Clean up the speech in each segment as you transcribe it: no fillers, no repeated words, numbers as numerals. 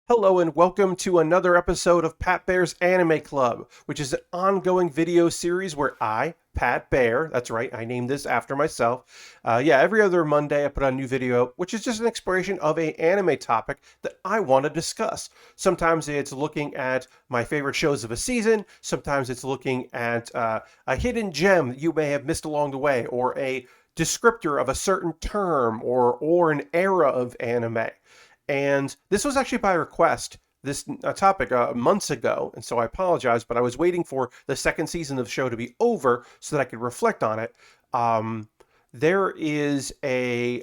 Hello and welcome to another episode of Pat Baer's Anime Club, which is an ongoing video series where I, Pat Baer, that's right, I named this after myself. Every other Monday I put out a new video, which is just an exploration of an anime topic that I want to discuss. Sometimes it's looking at my favorite shows of a season, sometimes it's looking at a hidden gem that you may have missed along the way, or a descriptor of a certain term or an era of anime. And this was actually by request, this topic months ago. And so I apologize, but I was waiting for the second season of the show to be over so that I could reflect on it. There is a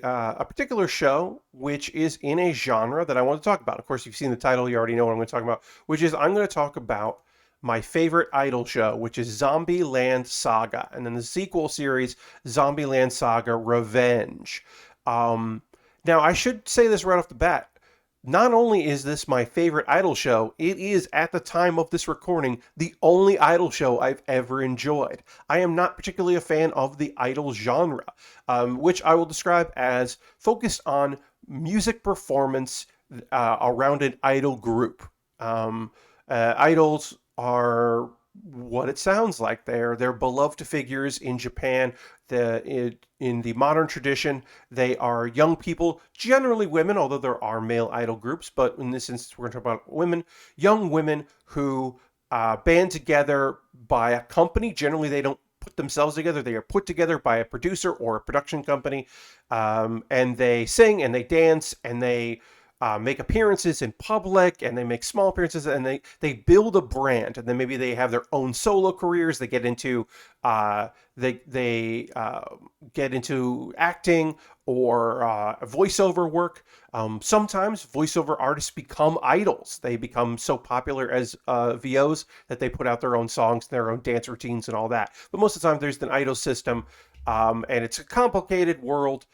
particular show which is in a genre that I want to talk about. Of course, you've seen the title, you already know what I'm going to talk about, which is I'm going to talk about my favorite idol show, which is Zombie Land Saga, and then the sequel series, Zombie Land Saga Revenge. Now, I should say this right off the bat. Not only is this my favorite idol show, it is, at the time of this recording, the only idol show I've ever enjoyed. I am not particularly a fan of the idol genre, which I will describe as focused on music performance around an idol group. Idols are what it sounds like. They're beloved figures in Japan. In the modern tradition, they are young people, generally women, although there are male idol groups. But in this instance, we're going to talk about women, young women who band together by a company. Generally, they don't put themselves together. They are put together by a producer or a production company, and they sing and they dance and they make appearances in public, and they make small appearances, and they build a brand, and then maybe they have their own solo careers. They get into get into acting or voiceover work. Sometimes voiceover artists become idols. They become so popular as VOs that they put out their own songs, their own dance routines, and all that. But most of the time, there's an idol system, and it's a complicated world.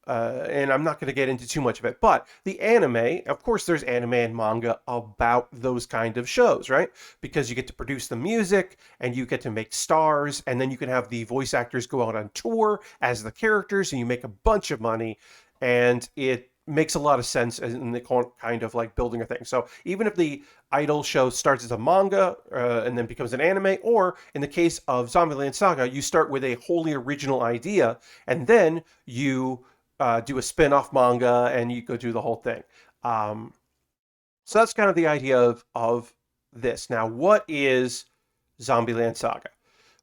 And I'm not going to get into too much of it. But the anime, of course, there's anime and manga about those kind of shows, right? Because you get to produce the music and you get to make stars, and then you can have the voice actors go out on tour as the characters, and you make a bunch of money, and it makes a lot of sense in the kind of like building a thing. So even if the idol show starts as a manga and then becomes an anime, or in the case of Zombieland Saga, you start with a wholly original idea, and then you do a spin-off manga, and you go do the whole thing. So that's kind of the idea of this. Now, what is Zombieland Saga?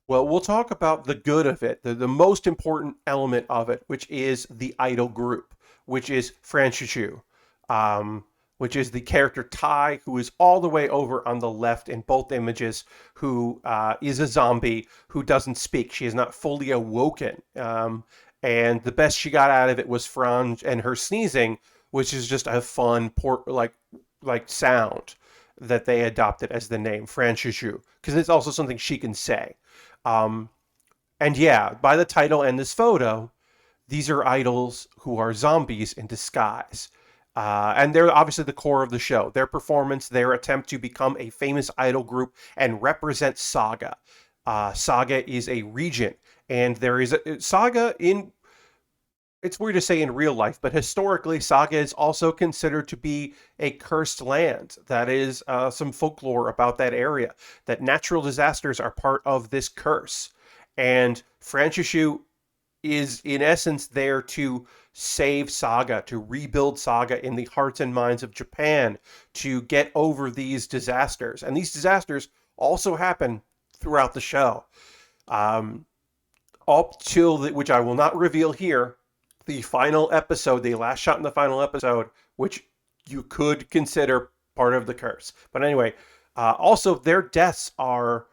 Well, we'll talk about the good of it, the most important element of it, which is the idol group, which is Franshishu, which is the character Tai, who is all the way over on the left in both images, who is a zombie who doesn't speak. She is not fully awoken. And the best she got out of it was Franz and her sneezing, which is just a fun like sound that they adopted as the name Franshishu, because it's also something she can say. Um, and yeah, by the title and this photo, these are idols who are zombies in disguise. And they're obviously the core of the show. Their performance, their attempt to become a famous idol group and represent Saga. Saga is a region, and there is a Saga in. It's weird to say in real life, but historically, Saga is also considered to be a cursed land. That is some folklore about that area, that natural disasters are part of this curse. And Franshishu is, in essence, there to save Saga, to rebuild Saga in the hearts and minds of Japan, to get over these disasters. And these disasters also happen throughout the show. Up till, which I will not reveal here, the final episode, the last shot in the final episode, which you could consider part of the curse. But anyway, also their deaths are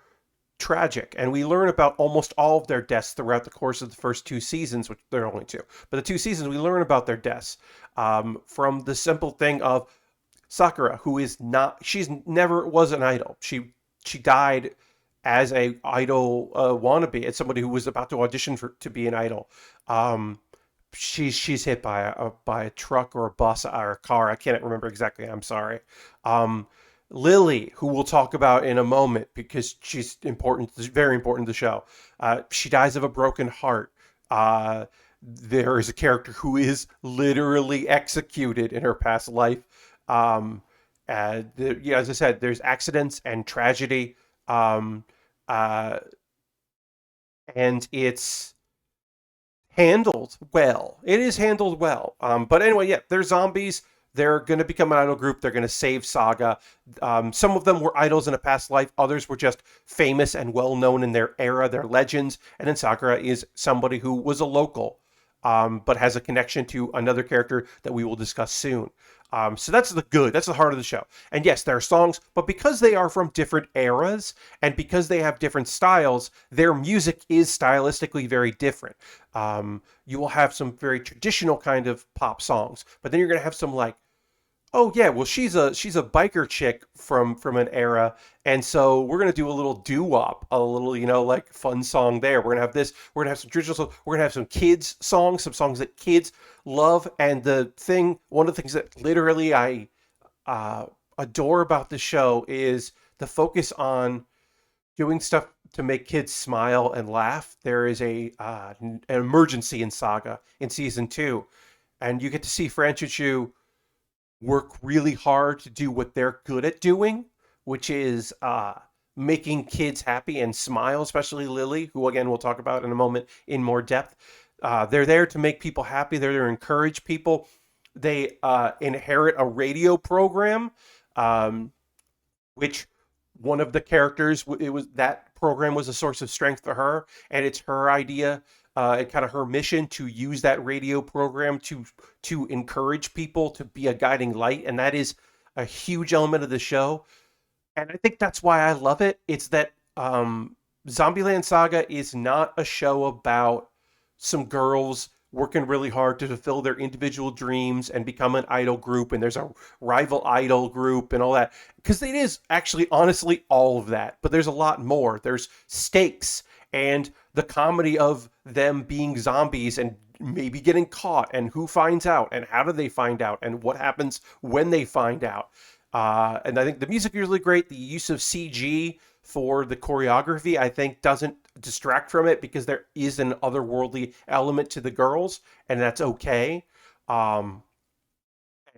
tragic, and we learn about almost all of their deaths throughout the course of the first two seasons, which there are only two. But the two seasons, we learn about their deaths from the simple thing of Sakura, who is not, she's never was an idol. She died as a idol wannabe, as somebody who was about to audition to be an idol. She's hit by a truck or a bus or a car. I can't remember exactly. I'm sorry. Lily, who we'll talk about in a moment because she's important, very important to the show. She dies of a broken heart. There is a character who is literally executed in her past life Um, yeah, as I said, there's accidents and tragedy, um, uh, and it's handled well. It is handled well. But anyway, yeah, they're zombies. They're going to become an idol group. They're going to save Saga. Some of them were idols in a past life. Others were just famous and well known in their era. They're legends. And then Sakura is somebody who was a local, but has a connection to another character that we will discuss soon. So that's the good. That's the heart of the show. And yes, there are songs, but because they are from different eras and because they have different styles, their music is stylistically very different. You will have some very traditional kind of pop songs, but then you're going to have some like, oh yeah, well she's a biker chick from an era, and so we're gonna do a little doo wop, a little like fun song there. We're gonna have this. We're gonna have some traditional songs. We're gonna have some kids songs, some songs that kids love. And one of the things that literally I uh, adore about the show is the focus on doing stuff to make kids smile and laugh. There is an emergency in Saga in season 2, and you get to see Franchichu work really hard to do what they're good at doing, which is making kids happy and smile, especially Lily, who again we'll talk about in a moment in more depth. They're there to make people happy. They're there to encourage people. They inherit a radio program, um, which one of the characters, it was that program was a source of strength for her, and it's her idea and kind of her mission to use that radio program to encourage people to be a guiding light, and that is a huge element of the show. And I think that's why I love it. It's that Zombieland Saga is not a show about some girls working really hard to fulfill their individual dreams and become an idol group, and there's a rival idol group and all that. Because it is actually, honestly, all of that. But there's a lot more. There's stakes and the comedy of them being zombies and maybe getting caught, and who finds out, and how do they find out, and what happens when they find out. And I think the music is really great. The use of CG for the choreography, I think, doesn't distract from it because there is an otherworldly element to the girls, and that's okay. Um,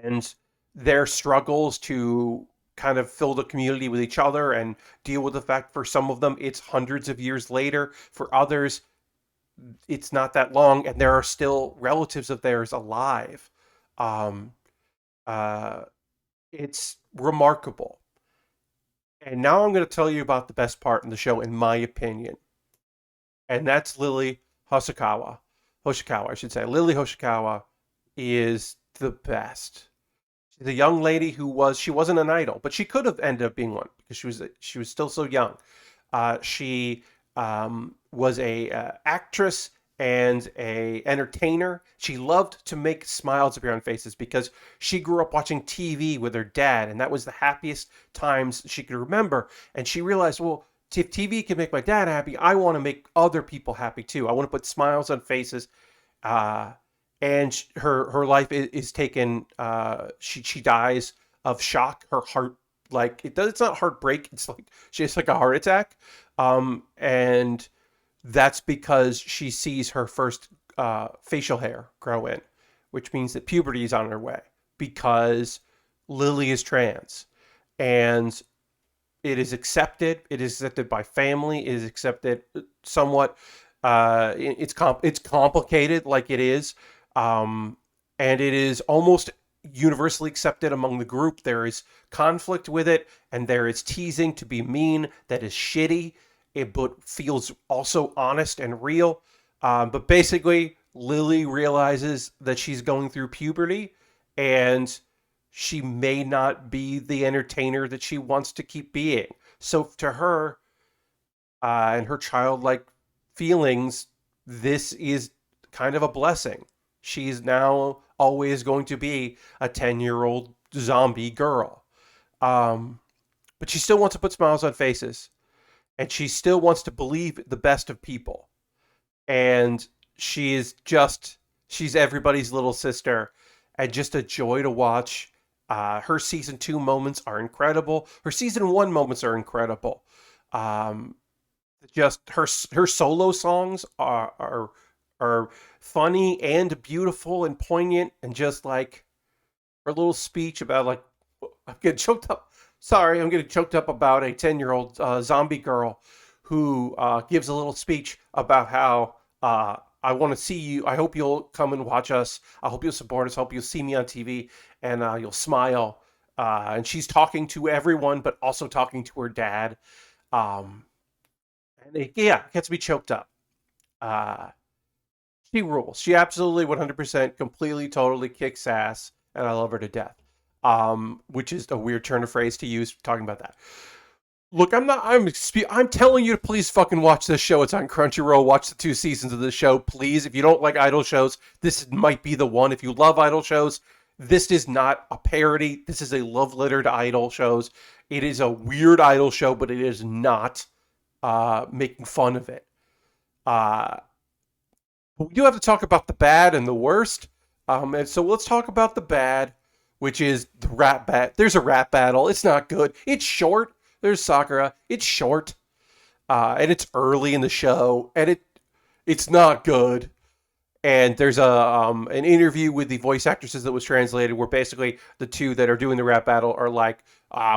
and their struggles to kind of fill the community with each other and deal with the fact for some of them it's hundreds of years later. For others, it's not that long, and there are still relatives of theirs alive. Um, uh, it's remarkable. And now I'm going to tell you about the best part in the show, in my opinion, and that's Lily Hoshikawa. Hoshikawa, I should say. Lily Hoshikawa is the best. She's a young lady she wasn't an idol, but she could have ended up being one because she was still so young. She was a actress and a entertainer. She loved to make smiles appear on faces because she grew up watching TV with her dad, and that was the happiest times she could remember. And she realized, well, if TV can make my dad happy, I want to make other people happy too. I want to put smiles on faces. Uh, and her life is taken. She dies of shock. Her heart, like it's not heartbreak. It's like she has like a heart attack. And that's because she sees her first facial hair grow in, which means that puberty is on her way because Lily is trans, and it is accepted. It is accepted by family. It is accepted somewhat. It's complicated, like it is, um, and it is almost universally accepted among the group. There is conflict with it, and there is teasing to be mean that is shitty, but feels also honest and real. But basically, Lily realizes that she's going through puberty, and she may not be the entertainer that she wants to keep being. So to her, and her childlike feelings, this is kind of a blessing. She's now always going to be a 10-year-old zombie girl. Um, but she still wants to put smiles on faces, and she still wants to believe the best of people. And she is just, she's everybody's little sister, and just a joy to watch. Her season 2 moments are incredible. Her season 1 moments are incredible. Um, just her solo songs are funny and beautiful and poignant, and just like her little speech about like I'm getting choked up. Sorry, I'm getting choked up about a 10-year-old zombie girl who gives a little speech about how I want to see you. I hope you'll come and watch us. I hope you'll support us. I hope you'll see me on TV and you'll smile. And she's talking to everyone, but also talking to her dad. Um, and yeah, it gets me choked up. Uh, she rules. She absolutely 100% completely, totally kicks ass, and I love her to death. Which is a weird turn of phrase to use talking about that. Look, I'm telling you to please fucking watch this show. It's on Crunchyroll. Watch the 2 seasons of the show, please. If you don't like idol shows, this might be the one. If you love idol shows, this is not a parody. This is a love letter to idol shows. It is a weird idol show, but it is not making fun of it. Uh, but we do have to talk about the bad and the worst. And so let's talk about the bad, which is the rap bat. There's a rap battle. It's not good. It's short. There's Sakura. It's short, and it's early in the show, and it's not good. And there's a an interview with the voice actresses that was translated, where basically the two that are doing the rap battle are like,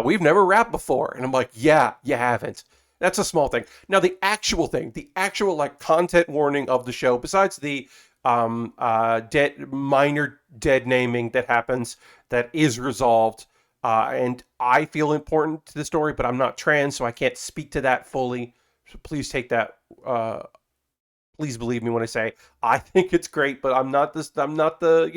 "We've never rapped before," and I'm like, "Yeah, you haven't." That's a small thing. Now the actual thing, the actual like content warning of the show, besides the minor dead naming that happens, that is resolved. And I feel important to the story, but I'm not trans, so I can't speak to that fully. So please take that. Please believe me when I say I think it's great, but I'm not this. I'm not the.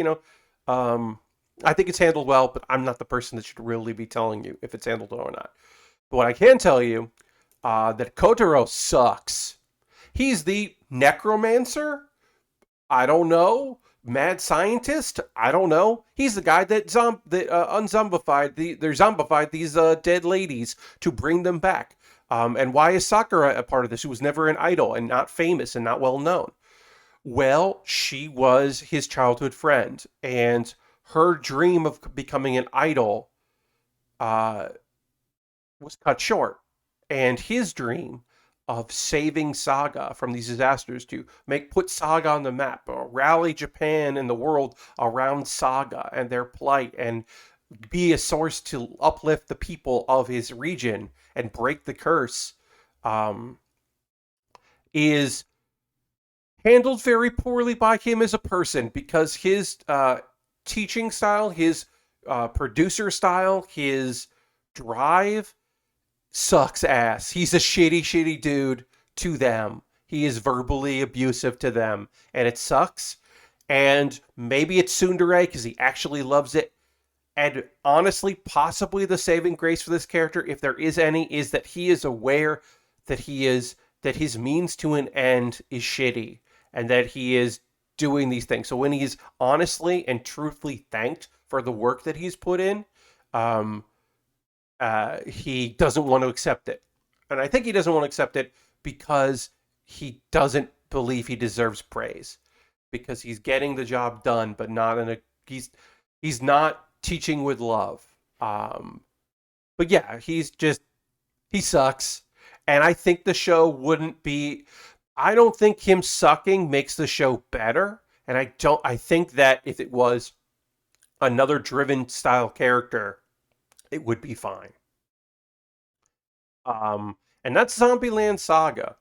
I think it's handled well, but I'm not the person that should really be telling you if it's handled well or not. But what I can tell you, that Kotaro sucks. He's the necromancer. I don't know. Mad scientist? I don't know. He's the guy that unzombified they're zombified these dead ladies to bring them back. And why is Sakura a part of this? Who was never an idol and not famous and not well known? Well, she was his childhood friend, and her dream of becoming an idol uh, was cut short. And his dream of saving Saga from these disasters to put Saga on the map, or rally Japan and the world around Saga and their plight, and be a source to uplift the people of his region and break the curse, um, is handled very poorly by him as a person, because his teaching style, his producer style, his drive sucks ass. He's a shitty, shitty dude to them. He is verbally abusive to them, and it sucks. And maybe it's tsundere because he actually loves it. And honestly, possibly the saving grace for this character, if there is any, is that he is aware that his means to an end is shitty, and that he is doing these things. So when he's honestly and truthfully thanked for the work that he's put in, um, he doesn't want to accept it. And I think he doesn't want to accept it because he doesn't believe he deserves praise, because he's getting the job done, but not in a he's not teaching with love. But yeah, he sucks. And I think the show wouldn't be I don't think him sucking makes the show better. And I think that if it was another driven style character, it would be fine. And that's Zombie Land Saga.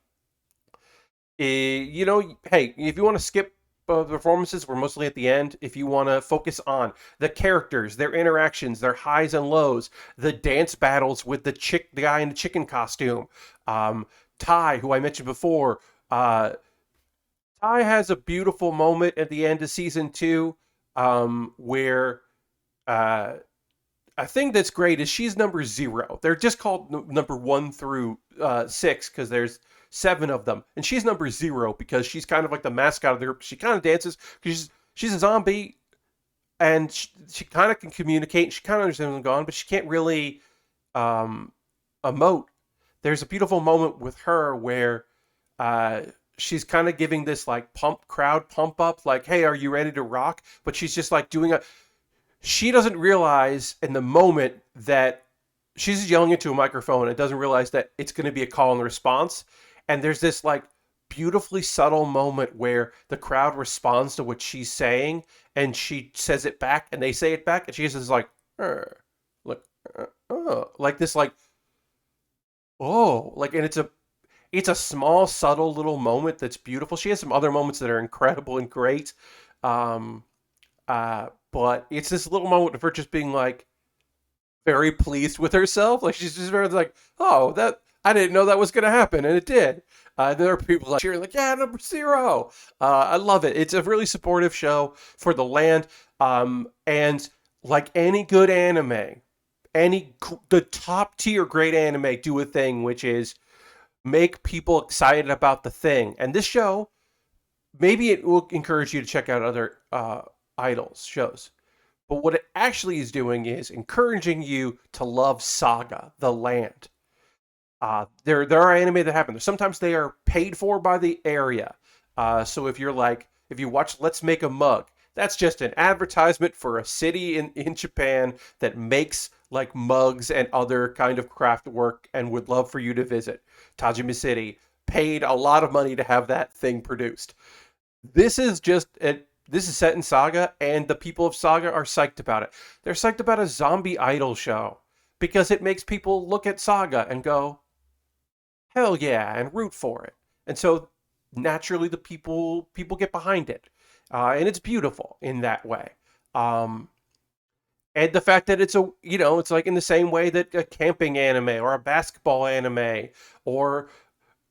Hey, if you want to skip the performances, we're mostly at the end. If you want to focus on the characters, their interactions, their highs and lows, the dance battles with the guy in the chicken costume, Tai, who I mentioned before, Tai has a beautiful moment at the end of season 2, where a thing that's great is she's number 0. They're just called number 1 through 6 because there's 7 of them, and she's number 0 because she's kind of like the mascot of the group. She kind of dances because she's a zombie, and she kind of can communicate. She kind of understands what's going on, but she can't really emote. There's a beautiful moment with her where she's kind of giving this like crowd pump up, like, "Hey, are you ready to rock?" But she's just like doing she doesn't realize in the moment that she's yelling into a microphone and doesn't realize that it's going to be a call and response. And there's this like beautifully subtle moment where the crowd responds to what she's saying, and she says it back, and they say it back, and she's just like, look, like this, like, oh, like, and it's a small, subtle little moment that's beautiful. She has some other moments that are incredible and great. Um, but it's this little moment of her just being like very pleased with herself. Like she's just very like, oh, that I didn't know that was going to happen, and it did. There are people like cheering, like, yeah, number zero. I love it. It's a really supportive show for the land. And like any good anime, the top tier great anime do a thing, which is make people excited about the thing. And this show, maybe it will encourage you to check out other idols shows. But what it actually is doing is encouraging you to love Saga, the land. There are anime that happen. Sometimes they are paid for by the area. So if you watch Let's Make a Mug, that's just an advertisement for a city in Japan that makes like mugs and other kind of craft work and would love for you to visit. Tajima City paid a lot of money to have that thing produced. This is just this is set in Saga, and the people of Saga are psyched about it. They're psyched about a zombie idol show because it makes people look at Saga and go, hell yeah, and root for it. And so naturally, the people get behind it, and it's beautiful in that way. Um, and the fact that it's like in the same way that a camping anime or a basketball anime or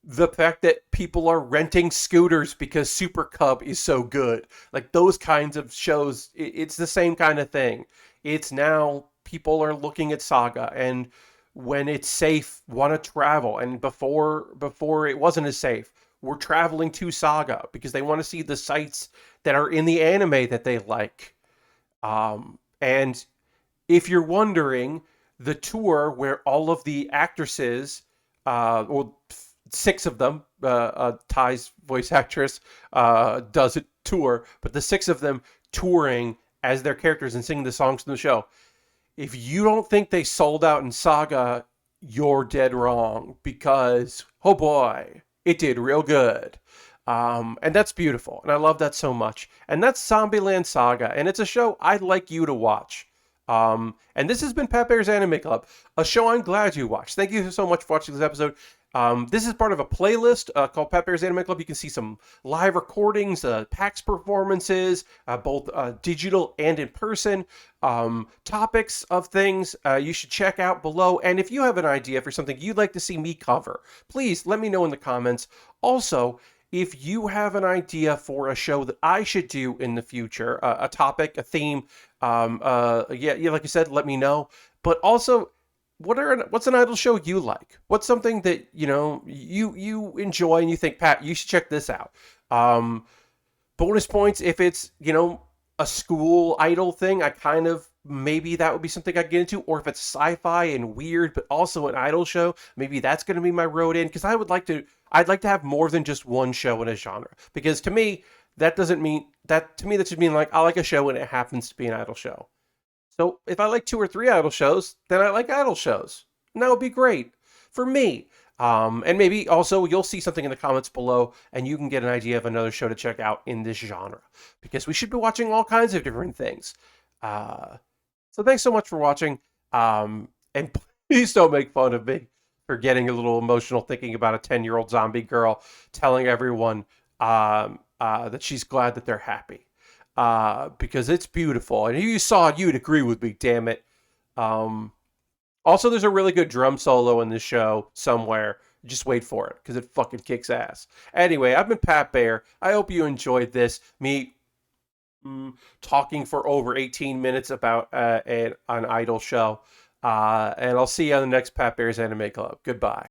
the fact that people are renting scooters because Super Cub is so good. Like those kinds of shows, it's the same kind of thing. It's now people are looking at Saga and when it's safe, want to travel. And before it wasn't as safe, we're traveling to Saga because they want to see the sites that are in the anime that they like. And if you're wondering, the tour where all of the actresses, or six of them, Ty's voice actress, does a tour, but the six of them touring as their characters and singing the songs in the show. If you don't think they sold out in Saga, you're dead wrong because, oh boy, it did real good. And that's beautiful. And I love that so much. And that's Zombie Land Saga. And it's a show I'd like you to watch. And this has been Pat Bear's Anime Club, a show I'm glad you watched. Thank you so much for watching this episode. This is part of a playlist called Pat Bear's Anime Club. You can see some live recordings, PAX performances, both digital and in person, topics of things you should check out below. And if you have an idea for something you'd like to see me cover, please let me know in the comments. Also, if you have an idea for a show that I should do in the future, a topic, a theme, yeah, like I said, let me know. But also, what's an idol show you like? What's something that you enjoy and you think, Pat, you should check this out? Bonus points if it's a school idol thing. I kind of maybe that would be something I'd get into, or if it's sci-fi and weird, but also an idol show, maybe that's going to be my road in because I'd like to have more than just one show in a genre because to me that doesn't mean that to me that should mean like I like a show and it happens to be an idol show. So if I like 2 or 3 idol shows, then I like idol shows. And that would be great for me. And maybe also you'll see something in the comments below and you can get an idea of another show to check out in this genre because we should be watching all kinds of different things. So thanks so much for watching. And please don't make fun of me for getting a little emotional thinking about a 10-year-old zombie girl telling everyone that she's glad that they're happy. Because it's beautiful. And if you saw it, you'd agree with me, damn it. Also, there's a really good drum solo in this show somewhere. Just wait for it, because it fucking kicks ass. Anyway, I've been Pat Bear. I hope you enjoyed this. Me talking for over 18 minutes about an idol show. And I'll see you on the next Pat Bear's Anime Club. Goodbye.